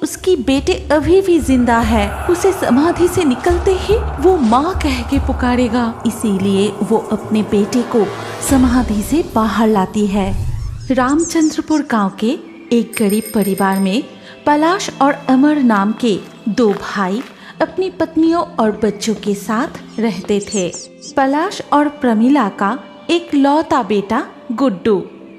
उसकी बेटे अभी भी जिंदा है, उसे समाधि से निकलते ही वो माँ कह के पुकारेगा। इसीलिए वो अपने बेटे को समाधि से बाहर लाती है। रामचंद्रपुर गांव के एक गरीब परिवार में पलाश और अमर नाम के दो भाई अपनी पत्नियों और बच्चों के साथ रहते थे। पलाश और प्रमिला का एक लौता बेटा गुड्डू,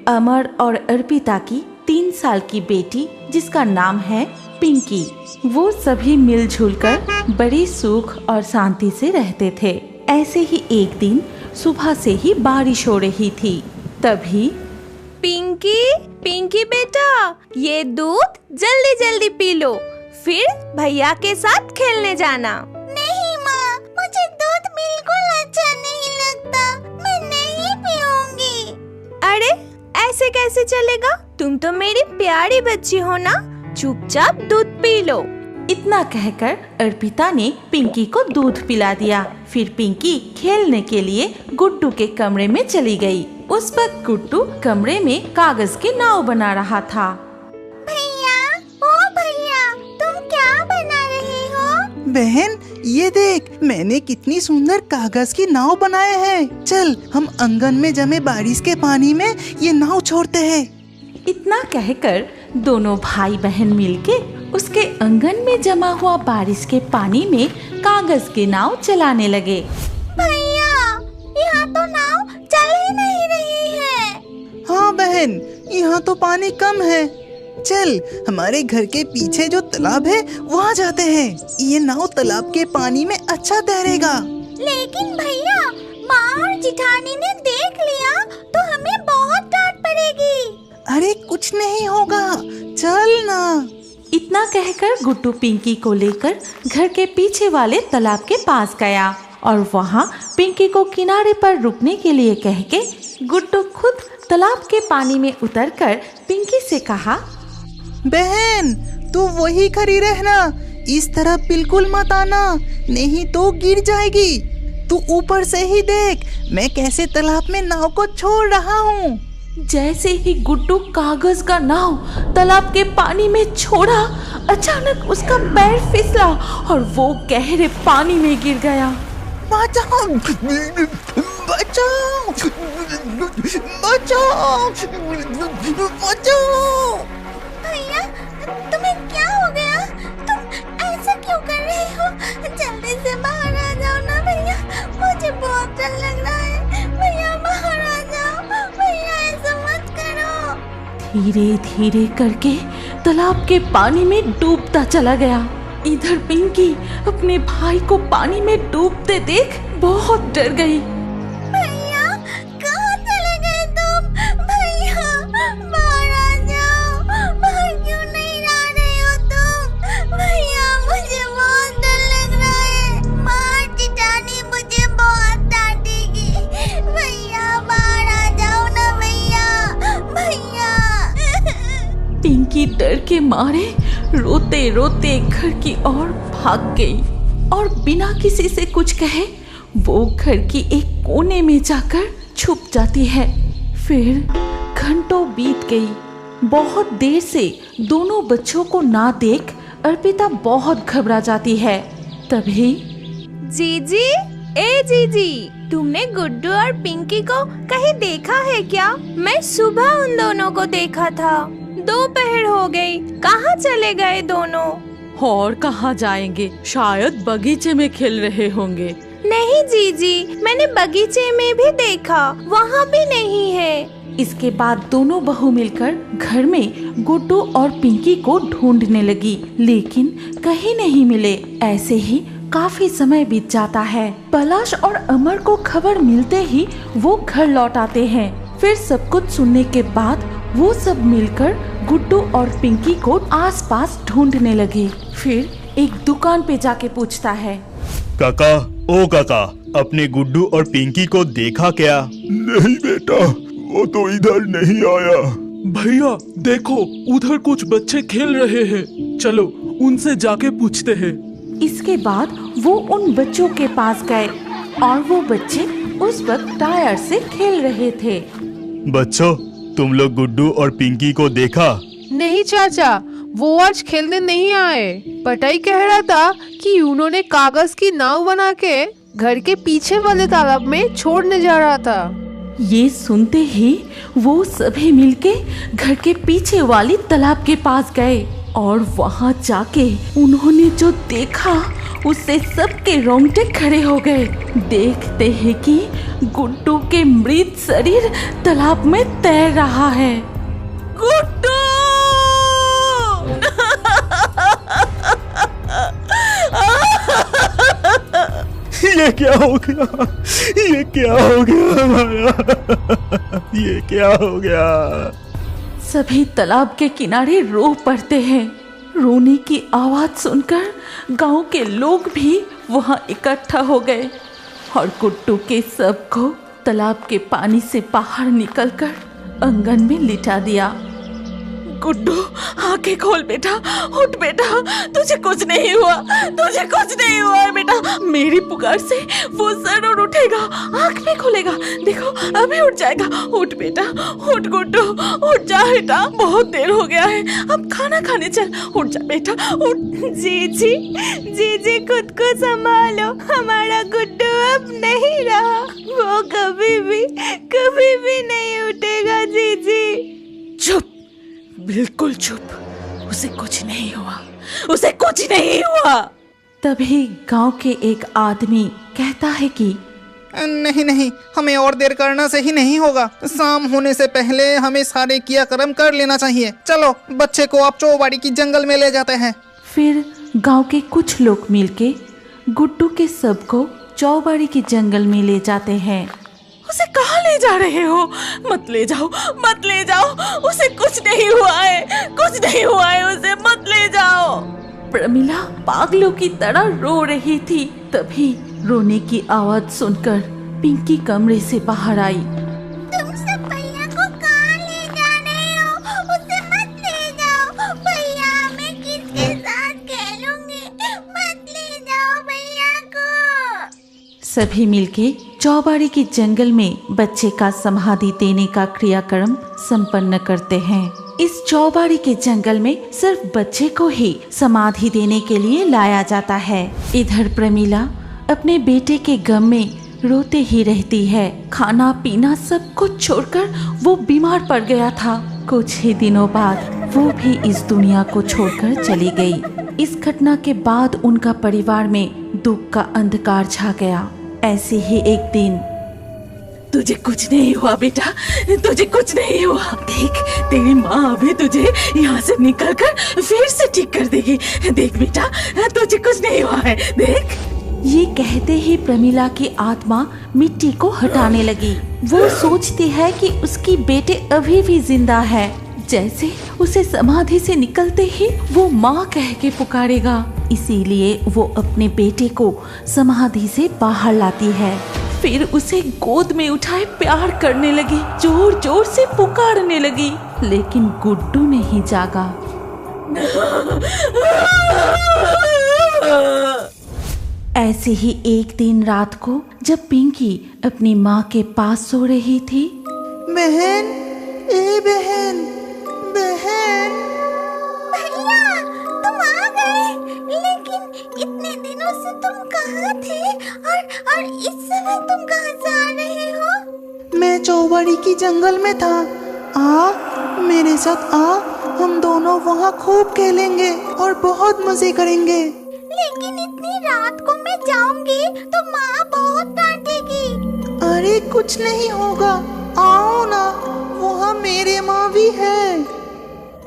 अमर और अर्पिता की 3 साल की बेटी जिसका नाम है पिंकी। वो सभी मिलजुल कर बड़ी सुख और शांति से रहते थे। ऐसे ही एक दिन सुबह से ही बारिश हो रही थी। तभी पिंकी बेटा, ये दूध जल्दी जल्दी पी लो, फिर भैया के साथ खेलने जाना। नहीं माँ, मुझे दूध बिल्कुल अच्छा नहीं लगता, मैं नहीं पीऊंगी। अरे ऐसे कैसे चलेगा? तुम तो मेरी प्यारी बच्ची हो ना, चुपचाप दूध पी लो। इतना कहकर अर्पिता ने पिंकी को दूध पिला दिया। फिर पिंकी खेलने के लिए गुड्डू के कमरे में चली गई। उस वक्त गुड्डू कमरे में कागज की नाव बना रहा था। भैया, ओ भैया, तुम क्या बना रहे हो? बहन, ये देख, मैंने कितनी सुंदर कागज की नाव बनाए हैं। चल, हम आंगन में जमे बारिश के पानी में ये नाव छोड़ते हैं। इतना कहकर दोनों भाई बहन मिलके उसके आंगन में जमा हुआ बारिश के पानी में कागज की नाव चलाने लगे। भैया, यहाँ तो नाव चल ही नहीं रही है। हाँ बहन, यहाँ तो पानी कम है। चल, हमारे घर के पीछे जो तालाब है वहाँ जाते हैं। ये नाव तालाब के पानी में अच्छा तैरेगा। लेकिन भैया, माँ और जिठानी ने देख लिया तो हमें बहुत डांट पड़ेगी। अरे कुछ नहीं होगा, चल ना। इतना कहकर गुड्डू पिंकी को लेकर घर के पीछे वाले तालाब के पास गया और वहाँ पिंकी को किनारे पर रुकने के लिए कह के गुड्डू खुद तालाब के पानी में उतरकर पिंकी से कहा, बहन, तू वही खड़ी रहना, इस तरफ बिल्कुल मत आना, नहीं तो गिर जाएगी। तू ऊपर से ही देख, मैं कैसे तालाब में नाव को छोड़ रहा हूँ। जैसे ही गुड्डू कागज का नाव तालाब के पानी में छोड़ा, अचानक उसका पैर फिसला और वो गहरे पानी में गिर गया। बचाओ, बचाओ, बचाओ, बचाओ। भैया, तुम्हें क्या हो गया? तुम ऐसा क्यों कर रहे हो? जल्दी से बाहर आ जाओ ना भैया, मुझे बहुत डर लग रहा है। भैया बाहर आ जाओ, भैया ऐसा मत करो। धीरे धीरे करके तालाब के पानी में डूबता चला गया। इधर पिंकी अपने भाई को पानी में डूबते देख बहुत डर गई। भैया, कहाँ चले गए तुम? भैया बाहर आ जाओ, बाहर क्यों नहीं आ रहे हो तुम? भैया, मुझे बहुत डर लग रहा है। माँ जिठानी मुझे बहुत डांटेगी। भैया बाहर आ जाओ ना भैया, भैया। पिंकी डर के मारे रोते रोते घर की ओर भाग गई और बिना किसी से कुछ कहे वो घर की एक कोने में जाकर छुप जाती है। फिर घंटों बीत गई। बहुत देर से दोनों बच्चों को ना देख अर्पिता बहुत घबरा जाती है। तभी जीजी, ए जीजी, तुमने गुड्डू और पिंकी को कहीं देखा है क्या? मैं सुबह उन दोनों को देखा था, दोपहर हो गई, कहाँ चले गए दोनों? और कहाँ जाएंगे, शायद बगीचे में खेल रहे होंगे। नहीं जीजी, मैंने बगीचे में भी देखा, वहाँ भी नहीं है। इसके बाद दोनों बहू मिलकर घर में गुड्डू और पिंकी को ढूंढने लगी, लेकिन कहीं नहीं मिले। ऐसे ही काफी समय बीत जाता है। पलाश और अमर को खबर मिलते ही वो घर लौट आते हैं। फिर सब कुछ सुनने के बाद वो सब मिलकर गुड्डू और पिंकी को आसपास ढूंढने लगे। फिर एक दुकान पे जाके पूछता है, काका, ओ काका, अपने गुड्डू और पिंकी को देखा क्या? नहीं बेटा, वो तो इधर नहीं आया। भैया देखो, उधर कुछ बच्चे खेल रहे हैं, चलो उनसे जाके पूछते हैं। इसके बाद वो उन बच्चों के पास गए और वो बच्चे उस वक्त टायर से खेल रहे थे। बच्चों, तुम लोग गुड्डू और पिंकी को देखा? नहीं चाचा, वो आज खेलने नहीं आए। पटाई कह रहा था कि उन्होंने कागज की नाव बना के घर के पीछे वाले तालाब में छोड़ने जा रहा था। ये सुनते ही वो सभी मिलके घर के पीछे वाली तालाब के पास गए और वहां जाके उन्होंने जो देखा उससे सबके रोंगटे खड़े हो गए। देखते हैं कि गुड्डू के मृत शरीर तालाब में तैर रहा है। गुड्डू! ये क्या हो गया? ये क्या हो गया माया? ये क्या हो गया? सभी तालाब के किनारे रो पड़ते हैं। रोने की आवाज सुनकर गांव के लोग भी वहां इकट्ठा हो गए और गुड्डू के शव को तालाब के पानी से बाहर निकलकर आंगन में लिटा दिया। गुड्डू, आंखें खोल बेटा, उठ बेटा, तुझे कुछ नहीं हुआ, तुझे कुछ नहीं हुआ है बेटा। मेरी पुकार से वो जरूर उठेगा, आंख भी खोलेगा, देखो अभी उठ जाएगा। उठ बेटा, उठ गुड्डू, उठ जा बेटा, बहुत देर हो गया है, अब खाना खाने चल। उठ जा बेटा, उठ। जी खुद को संभालो, हमारा गुड्डू अब नहीं रहा, वो कभी भी नहीं उठेगा। जी। चुप, बिल्कुल चुप, उसे कुछ नहीं हुआ, उसे कुछ नहीं हुआ। तभी गांव के एक आदमी कहता है कि नहीं, हमें और देर करना सही नहीं होगा। शाम होने से पहले हमें सारे क्रियाक्रम कर लेना चाहिए। चलो बच्चे को आप चौबाड़ी की जंगल में ले जाते हैं। फिर गांव के कुछ लोग मिलके गुड्डू के शव को चौबाड़ी के जंगल में ले जाते हैं। उसे कहाँ ले जा रहे हो? मत ले जाओ, मत ले जाओ, उसे कुछ नहीं हुआ है, कुछ नहीं हुआ है, उसे मत ले जाओ। प्रमिला पागलों की तरह रो रही थी। तभी रोने की आवाज सुनकर पिंकी कमरे से बाहर आई। तुम सब भैया को कहाँ ले जा रहे हो? उसे मत ले जाओ भैया, मैं किसके साथ खेलूंगी, मत ले जाओ भैया को। सभी मिलके चौबाड़ी के जंगल में बच्चे का समाधि देने का क्रियाक्रम संपन्न करते हैं। इस चौबाड़ी के जंगल में सिर्फ बच्चे को ही समाधि देने के लिए लाया जाता है। इधर प्रमिला अपने बेटे के गम में रोते ही रहती है। खाना पीना सब कुछ छोड़कर वो बीमार पड़ गया था। कुछ ही दिनों बाद वो भी इस दुनिया को छोड़कर चली गई। इस घटना के बाद उनका परिवार में दुख का अंधकार छा गया। ऐसे ही एक दिन, तुझे कुछ नहीं हुआ बेटा, तुझे कुछ नहीं हुआ। देख, तेरी माँ अभी तुझे यहाँ से निकलकर फिर से ठीक कर देगी। देख बेटा, तुझे कुछ नहीं हुआ है, देख। ये कहते ही प्रमिला की आत्मा मिट्टी को हटाने लगी। वो सोचती है कि उसकी बेटे अभी भी जिंदा है। जैसे उसे समाधि से निकलते ही वो माँ कह के पुकारेगा। इसीलिए वो अपने बेटे को समाधि से बाहर लाती है। फिर उसे गोद में उठाए प्यार करने लगी, जोर जोर से पुकारने लगी। लेकिन गुड्डू नहीं जागा। ऐसे ही एक दिन रात को जब पिंकी अपनी माँ के पास सो रही थी। बहन, ए बहन, बहन। भैया तुम आ गए, लेकिन इतने दिनों से तुम कहाँ थे और इस समय तुम कहाँ से आ रहे हो? मैं चौबाड़ी की जंगल में था। आ मेरे साथ आ, हम दोनों वहाँ खूब खेलेंगे और बहुत मजे करेंगे। लेकिन इतनी रात को मैं जाऊंगी तो माँ बहुत डांटेगी। अरे कुछ नहीं होगा, आओ ना, वहाँ मेरे माँ भी है।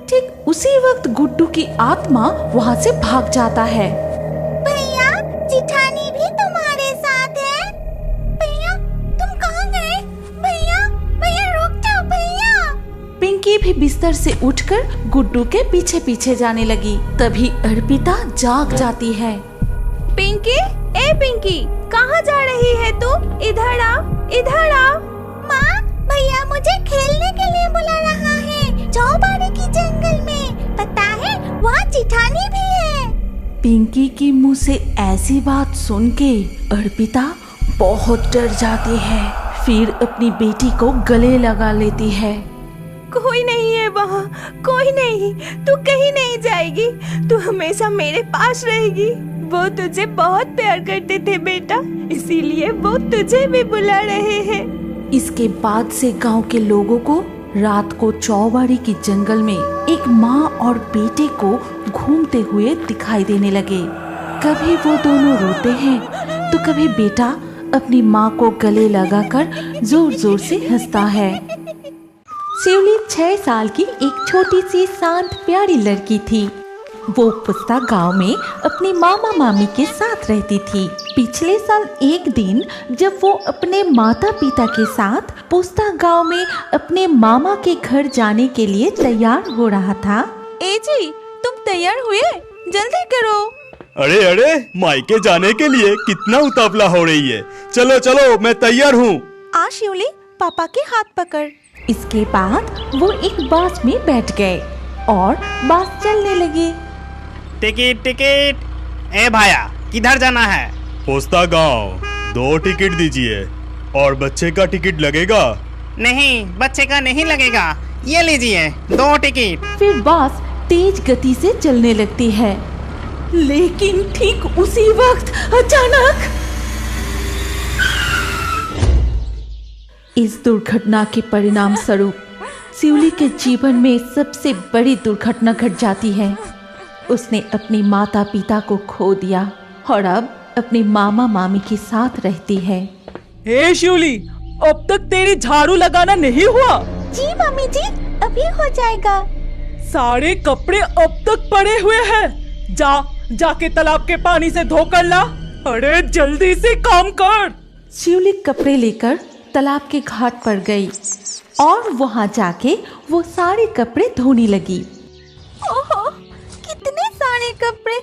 ठीक उसी वक्त गुड्डू की आत्मा वहाँ से भाग जाता है। भैया, जिठानी भी तुम्हारे साथ है। भैया तुम कहाँ गए? भैया, भैया रुक जाओ भैया। पिंकी भी बिस्तर से उठकर गुड्डू के पीछे पीछे जाने लगी। तभी अर्पिता जाग जाती है। पिंकी, ए पिंकी, कहाँ जा रही है तू? इधर आ, इधर आ। माँ, भैया मुझे खेलने के लिए बुला रहा है, चौबाड़ी की जंगल में। पता है वहाँ जिठानी भी है। पिंकी के मुंह से ऐसी बात सुन के अर्पिता बहुत डर जाती है। फिर अपनी बेटी को गले लगा लेती है। कोई नहीं है वहाँ, कोई नहीं। तू कहीं नहीं जाएगी, तू हमेशा मेरे पास रहेगी। वो तुझे बहुत प्यार करते थे बेटा, इसीलिए वो तुझे भी बुला रहे हैं। इसके बाद से गांव के लोगों को रात को चौबाड़ी के जंगल में एक माँ और बेटे को घूमते हुए दिखाई देने लगे। कभी वो दोनों रोते हैं तो कभी बेटा अपनी माँ को गले लगाकर जोर जोर से हंसता है। शिवली 6 साल की एक छोटी सी शांत प्यारी लड़की थी। वो पुस्ता गांव में अपनी मामा मामी के साथ रहती थी। पिछले साल एक दिन जब वो अपने माता पिता के साथ पुस्ता गांव में अपने मामा के घर जाने के लिए तैयार हो रहा था। ए जी, तुम तैयार हुए? जल्दी करो। अरे अरे, मायके जाने के लिए कितना उतावला हो रही है। चलो चलो, मैं तैयार हूँ। आ शिवली, पापा के हाथ पकड़। इसके बाद वो एक बस में बैठ गए और बस चलने लगी। Ticket ticket. ए भाया, किधर जाना है? पोस्ता गांव। 2 टिकट दीजिए। और बच्चे का टिकट लगेगा? नहीं, बच्चे का नहीं लगेगा। ये लीजिए 2 टिकट। फिर बस तेज गति से चलने लगती है, लेकिन ठीक उसी वक्त अचानक इस दुर्घटना के परिणाम स्वरूप शिवली के जीवन में सबसे बड़ी दुर्घटना घट जाती है। उसने अपनी माता पिता को खो दिया और अब अपने मामा मामी के साथ रहती है। हे शिवली, अब तक तेरी झाड़ू लगाना नहीं हुआ? जी मम्मी जी, अभी हो जाएगा। सारे कपड़े अब तक पड़े हुए हैं। जाके तालाब के पानी से धोकर ला। अरे जल्दी से काम कर। शिवली कपड़े लेकर तालाब के घाट पर गई और वहां जाके वो सारे कपड़े धोने लगी। ओहो, कितने सारे कपड़े!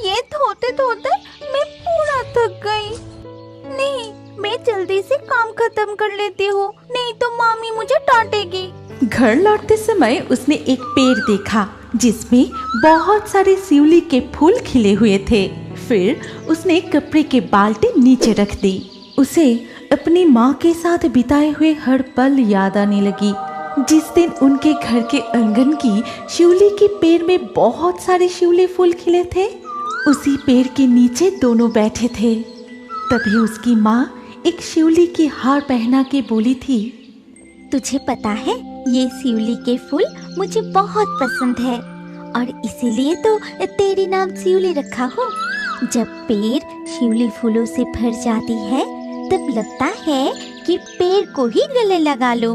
ये धोते धोते मैं पूरा थक गई। नहीं, मैं जल्दी से काम खत्म कर लेती हूँ, नहीं तो मामी मुझे डांटेगी। घर लौटते समय उसने एक पेड़ देखा जिसमें बहुत सारे शिवली के फूल खिले हुए थे। फिर उसने कपड़े के बाल्टी नीचे रख दी। उसे अपनी माँ के साथ बिताए हुए हर पल याद आने लगी। जिस दिन उनके घर के आंगन की शिवली के पेड़ में बहुत सारे शिवली फूल खिले थे, उसी पेड़ के नीचे दोनों बैठे थे। तभी उसकी माँ एक शिवली की हार पहना के बोली थी, तुझे पता है, ये शिवली के फूल मुझे बहुत पसंद है और इसीलिए तो तेरी नाम शिवली रखा हो। जब पेड़ शिवली फूलों से भर जाती है तब लगता है कि पेड़ को ही गले लगा लो,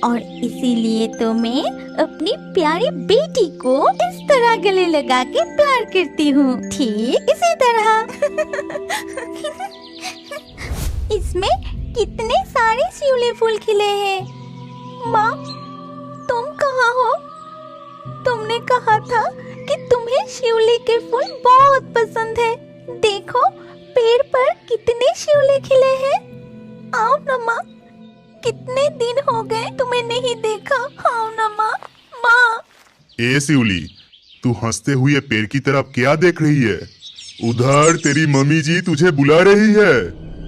और इसीलिए तो मैं अपनी प्यारी बेटी को इस तरह गले लगा के प्यार करती हूँ, ठीक इसी तरह। इसमें कितने सारे शिवली फूल खिले हैं। माँ, तुम कहाँ हो? तुमने कहा था कि तुम्हें शिवली के फूल बहुत पसंद है। देखो, पेड़ पर कितने शिवली खिले हैं। आओ ना माँ, कितने दिन हो गए तुम्हें नहीं देखा। आओ ना माँ। माँ। ए शिवली, तू हंसते हुए पेड़ की तरफ क्या देख रही है? उधर तेरी मम्मी जी तुझे बुला रही है।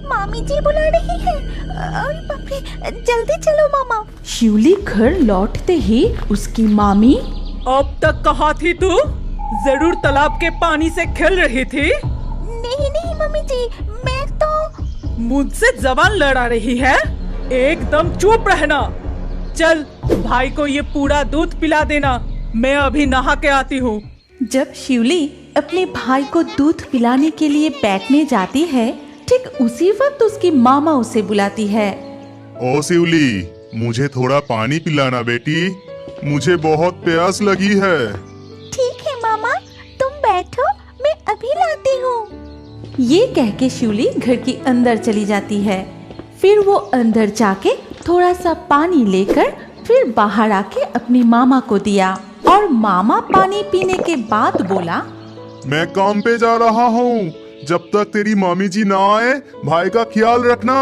मामी जी बुला रही है? अरे बाप रे, जल्दी चलो मामा। शिवली घर लौटते ही उसकी मामी, अब तक कहाँ थी तू? जरूर तालाब के पानी से खेल रही थी। नहीं नहीं मम्मी जी, मैं तो। मुझसे जबान लड़ा रही है? एकदम चुप रहना। चल, भाई को ये पूरा दूध पिला देना, मैं अभी नहा के आती हूँ। जब शिवली अपने भाई को दूध पिलाने के लिए बैठने जाती है, ठीक उसी वक्त उसकी मामा उसे बुलाती है। ओ शिवली, मुझे थोड़ा पानी पिलाना बेटी, मुझे बहुत प्यास लगी है। ठीक है मामा, तुम बैठो, मैं अभी लाती हूँ। ये कह के शिवली घर के अंदर चली जाती है। फिर वो अंदर जाके थोड़ा सा पानी लेकर फिर बाहर आके अपनी मामा को दिया और मामा पानी पीने के बाद बोला, मैं काम पे जा रहा हूँ, जब तक तेरी मामी जी ना आए भाई का ख्याल रखना,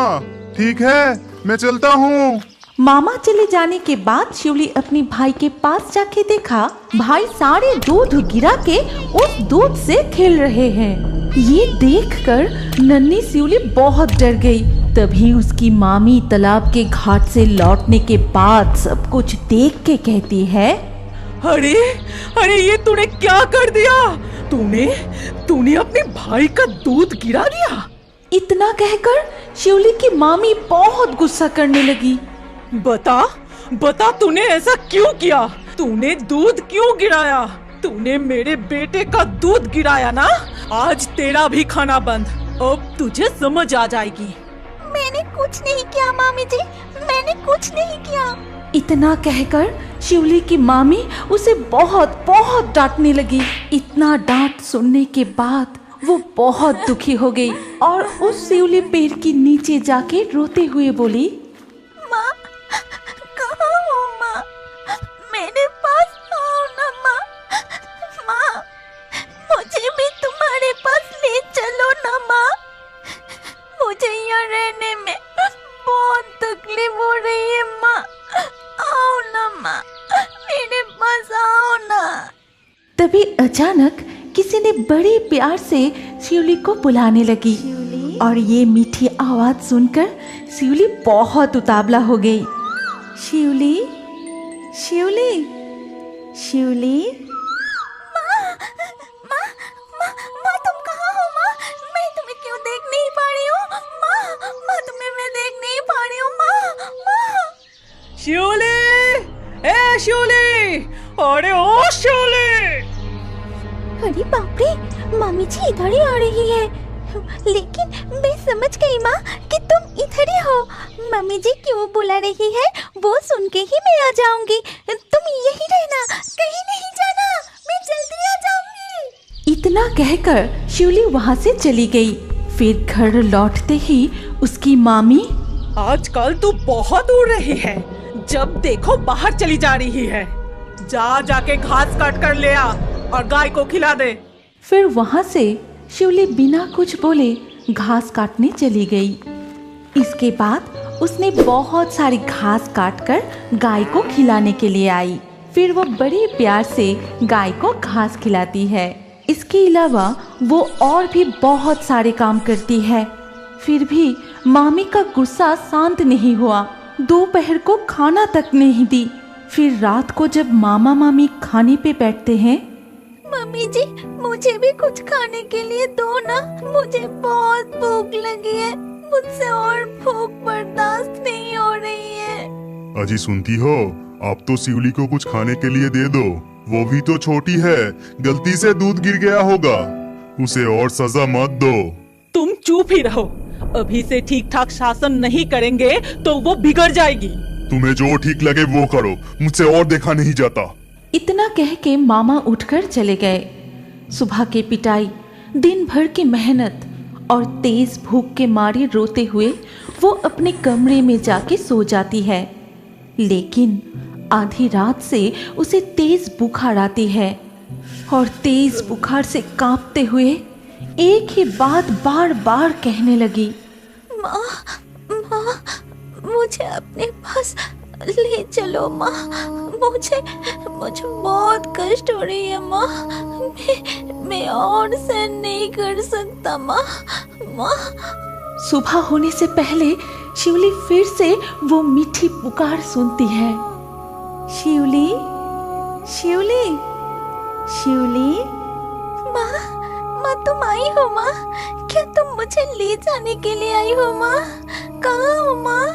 ठीक है? मैं चलता हूँ। मामा चले जाने के बाद शिवली अपनी भाई के पास जाके देखा, भाई सारे दूध गिरा के उस दूध से खेल रहे हैं। ये देखकर नन्ही शिवली बहुत डर गई। तभी उसकी मामी तालाब के घाट से लौटने के बाद सब कुछ देख के कहती है, अरे अरे ये तूने क्या कर दिया? तूने अपने भाई का दूध गिरा दिया। इतना कहकर शिवली की मामी बहुत गुस्सा करने लगी। बता तूने ऐसा क्यों किया? तूने दूध क्यों गिराया? तूने मेरे बेटे का दूध गिराया ना? आज तेरा भी खाना बंद। अब तुझे समझ आ जाएगी। मैंने कुछ नहीं किया मामी जी, मैंने कुछ नहीं किया। इतना कहकर शिवली की मामी उसे बहुत बहुत डांटने लगी। इतना डांट सुनने के बाद वो बहुत दुखी हो गई और उस शिवली पेड़ के नीचे जाके रोते हुए बोली, माँ कहाँ हो माँ? मेरे पास आओ ना माँ। माँ मुझे भी तुम्हारे पास ले चलो ना माँ। मुझे यहाँ रहने में बहुत तकलीफ हो रही है माँ। आओ ना माँ, मेरे पास आओ ना। तभी अचानक किसी ने बड़े प्यार से शिवली को बुलाने लगी और ये मीठी आवाज सुनकर शिवली बहुत उतावला हो गई। शिवली, शिवली, शिवली। माँ तुम कहाँ हो माँ? मैं तुम्हें क्यों देख नहीं पा रही हूँ? माँ तुम्हें मैं देख नहीं पा रही हूँ माँ। शिवली, ए शिवली, अरे ओ शिवली। अरे बाप रे, मम्मी जी इधर ही आ रही है। लेकिन मैं समझ गई माँ कि तुम इधर ही हो। मम्मी जी क्यों बुला रही है वो सुन के ही मैं आ जाऊंगी। तुम यही रहना, कहीं नहीं जाना, मैं जल्दी आ जाऊंगी। इतना कहकर शिवली वहाँ से चली गई। फिर घर लौटते ही उसकी मामी, आजकल तू बहुत उड़ रही है, जब देखो बाहर चली जा रही है। जाके घास काट कर ले आ और गाय को खिला दे। फिर वहाँ से शिवली बिना कुछ बोले घास काटने चली गई। इसके बाद उसने बहुत सारी घास काटकर गाय को खिलाने के लिए आई। फिर वो बड़े प्यार से गाय को घास खिलाती है। इसके अलावा वो और भी बहुत सारे काम करती है। फिर भी मामी का गुस्सा शांत नहीं हुआ। दोपहर को खाना तक नहीं दी। फिर रात को जब मामा मामी खाने पे बैठते हैं, मम्मी जी मुझे भी कुछ खाने के लिए दो ना, मुझे बहुत भूख लगी है। मुझसे और भूख बर्दाश्त नहीं हो रही है। अजी सुनती हो, आप तो शिवली को कुछ खाने के लिए दे दो। वो भी तो छोटी है, गलती से दूध गिर गया होगा, उसे और सजा मत दो। तुम चुप ही रहो। अभी से ठीक ठाक शासन नहीं करेंगे तो वो बिगड़ जाएगी। तुम्हें जो ठीक लगे वो करो, मुझसे और देखा नहीं जाता। इतना कह के मामा उठकर चले गए। सुबह की पिटाई, दिन भर की मेहनत और तेज भूख के मारे रोते हुए वो अपने कमरे में जाके सो जाती है। लेकिन आधी रात से उसे तेज बुखार आती है और तेज बुखार से कांपते हुए एक ही बात बार बार कहने लगी, माँ मुझे अपने पास ले चलो माँ। मुझे बहुत कष्ट हो रही है माँ। मैं और सहन नहीं कर सकता माँ। सुबह होने से पहले शिवली फिर से वो मीठी पुकार सुनती है, शिवली, शिवली, शिवली। माँ तुम आई हो माँ? क्या तुम मुझे ले जाने के लिए आई हो माँ? कहाँ हो माँ?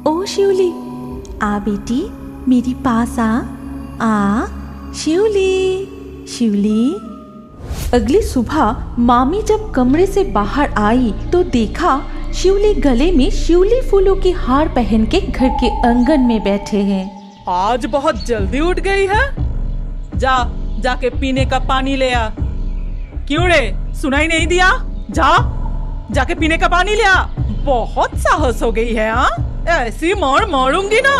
ओ शिवली, आ बेटी मेरे पास आ शिवली, शिवली। अगली सुबह मामी जब कमरे से बाहर आई तो देखा शिवली गले में शिवली फूलों की हार पहन के घर के आंगन में बैठे हैं। आज बहुत जल्दी उठ गई है। जाके पीने का पानी ले आ। क्यों रे, सुनाई नहीं दिया? जाके पीने का पानी ले आ। बहुत साहस हो गई है। ऐसी मारूंगी ना।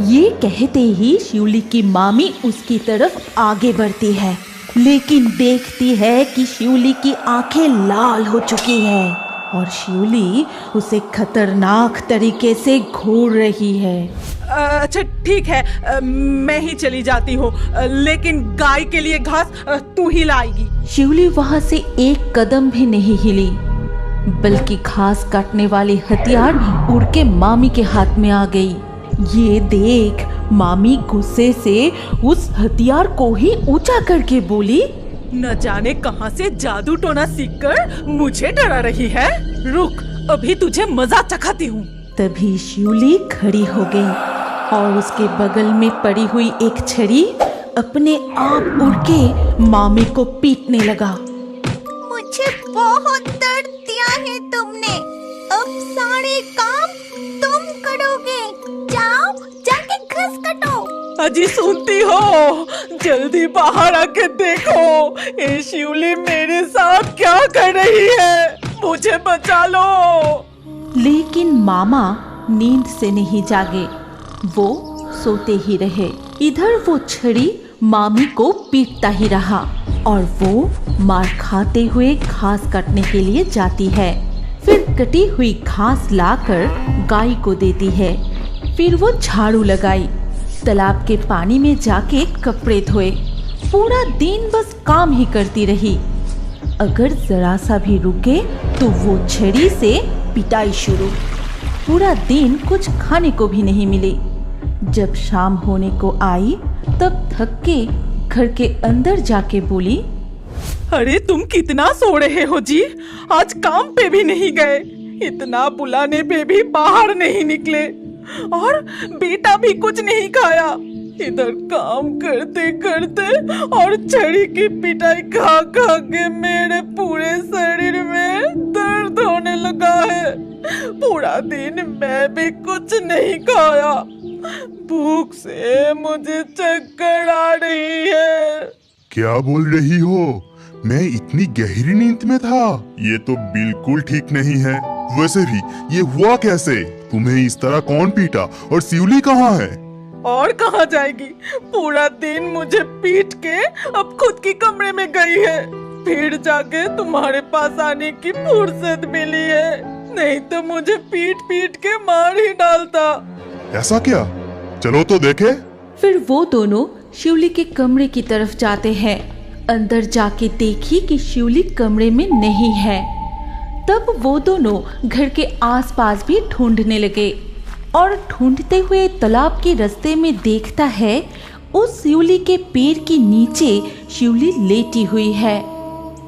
ये कहते ही शिवली की मामी उसकी तरफ आगे बढ़ती है, लेकिन देखती है कि शिवली की आंखें लाल हो चुकी है और शिवली उसे खतरनाक तरीके से घूर रही है। अच्छा ठीक है, मैं ही चली जाती हूँ, लेकिन गाय के लिए घास तू ही लाएगी। शिवली वहाँ से एक कदम भी नहीं हिली। बल्कि घास काटने वाली हथियार उड़ के मामी के हाथ में आ गई। ये देख मामी गुस्से से उस हथियार को ही ऊंचा करके बोली, न जाने कहां से जादू टोना सीखकर मुझे डरा रही है। रुक, अभी तुझे मजा चखाती हूँ। तभी शिवली खड़ी हो गई और उसके बगल में पड़ी हुई एक छड़ी अपने आप उड़ के मामी को पीटने लगा। मुझे बहुत दर्द दिया है तुमने, अब सारे काम तुम करोगे। जाओ जाके घास काटो। अजी सुनती हो? जल्दी बाहर आके देखो, ये शिवली मेरे साथ क्या कर रही है। मुझे बचा लो। लेकिन मामा नींद से नहीं जागे, वो सोते ही रहे। इधर वो छड़ी मामी को पीटता ही रहा और वो मार खाते हुए घास काटने के लिए जाती है। फिर कटी हुई घास लाकर गाय को देती है। फिर वो झाड़ू लगाई, तालाब के पानी में जाके कपड़े धोए। पूरा दिन बस काम ही करती रही। अगर जरा सा भी रुके तो वो छड़ी से पिटाई शुरू। पूरा दिन कुछ खाने को भी नहीं मिले। जब शाम होने को आई तब थक के घर के अंदर जाके बोली, अरे तुम कितना सो रहे हो जी? आज काम पे भी नहीं गए, इतना बुलाने पे भी बाहर नहीं निकले और बेटा भी कुछ नहीं खाया। इधर काम करते करते और छड़ी की पिटाई खा खा के मेरे पूरे शरीर में दर्द होने लगा है। पूरा दिन मैं भी कुछ नहीं खाया, भूख से मुझे चक्कर आ रही है। क्या बोल रही हो? मैं इतनी गहरी नींद में था। ये तो बिल्कुल ठीक नहीं है। वैसे भी ये हुआ कैसे? तुम्हें इस तरह कौन पीटा और शिवली कहाँ है? और कहाँ जाएगी? पूरा दिन मुझे पीट के अब खुद की कमरे में गई है। फिर जाके तुम्हारे पास आने की फुर्सत मिली है, नहीं तो मुझे पीट पीट के मार ही डालता। ऐसा क्या? चलो तो देखे। फिर वो दोनों शिवली के कमरे की तरफ जाते हैं। अंदर जाके देखी कि शिवली कमरे में नहीं है। तब वो दोनों घर के आसपास भी ढूंढने लगे और ढूंढते हुए तालाब के रास्ते में देखता है उस शिवली के पेड़ के नीचे शिवली लेटी हुई है।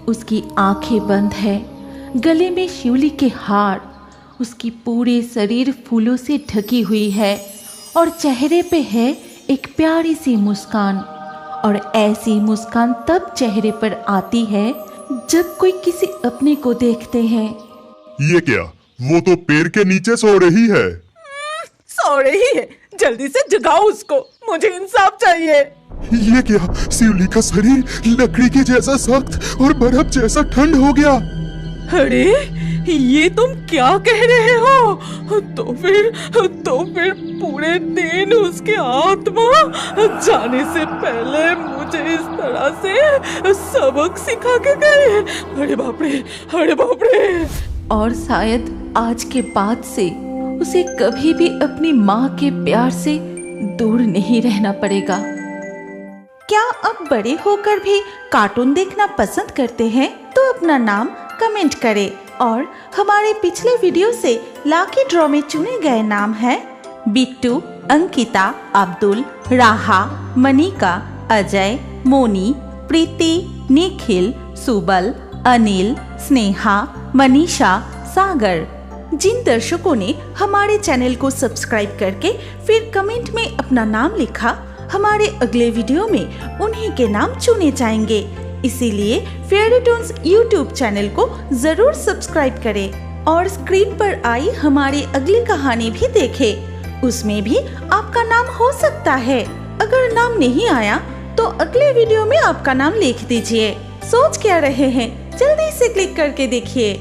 उसकी आंखें बंद है, गले में शिवली के हार, उसकी पूरे शरीर फूलों से ढकी हुई है और चेहरे पे है एक प्यारी सी मुस्कान। और ऐसी मुस्कान तब चेहरे पर आती है जब कोई किसी अपने को देखते हैं। ये क्या? वो तो पेड़ के नीचे सो रही है। सो रही है? जल्दी से जगाओ उसको, मुझे इंसाफ चाहिए। ये क्या? शिवली का शरीर लकड़ी के जैसा सख्त और बर्फ जैसा ठंड हो गया। अरे ये तुम क्या कह रहे हो? तो फिर पूरे दिन उसकी आत्मा जाने से पहले मुझे इस तरह से सबक सिखा के गए। अरे बाप रे, अरे बाप रे। और शायद आज के बाद से उसे कभी भी अपनी माँ के प्यार से दूर नहीं रहना पड़ेगा। क्या अब बड़े होकर भी कार्टून देखना पसंद करते हैं? तो अपना नाम कमेंट करें और हमारे पिछले वीडियो से लाकी ड्रॉ में चुने गए नाम है बिट्टू, अंकिता, अब्दुल, राहा, मनिका, अजय, मोनी, प्रीति, निखिल, सुबल, अनिल, स्नेहा, मनीषा, सागर। जिन दर्शकों ने हमारे चैनल को सब्सक्राइब करके फिर कमेंट में अपना नाम लिखा, हमारे अगले वीडियो में उन्हीं के नाम चुने जाएंगे। इसीलिए फेयरी टून्स यूट्यूब चैनल को जरूर सब्सक्राइब करें और स्क्रीन पर आई हमारी अगली कहानी भी देखें। उसमें भी आपका नाम हो सकता है। अगर नाम नहीं आया तो अगले वीडियो में आपका नाम लिख दीजिए। सोच क्या रहे हैं? जल्दी से क्लिक करके देखिए।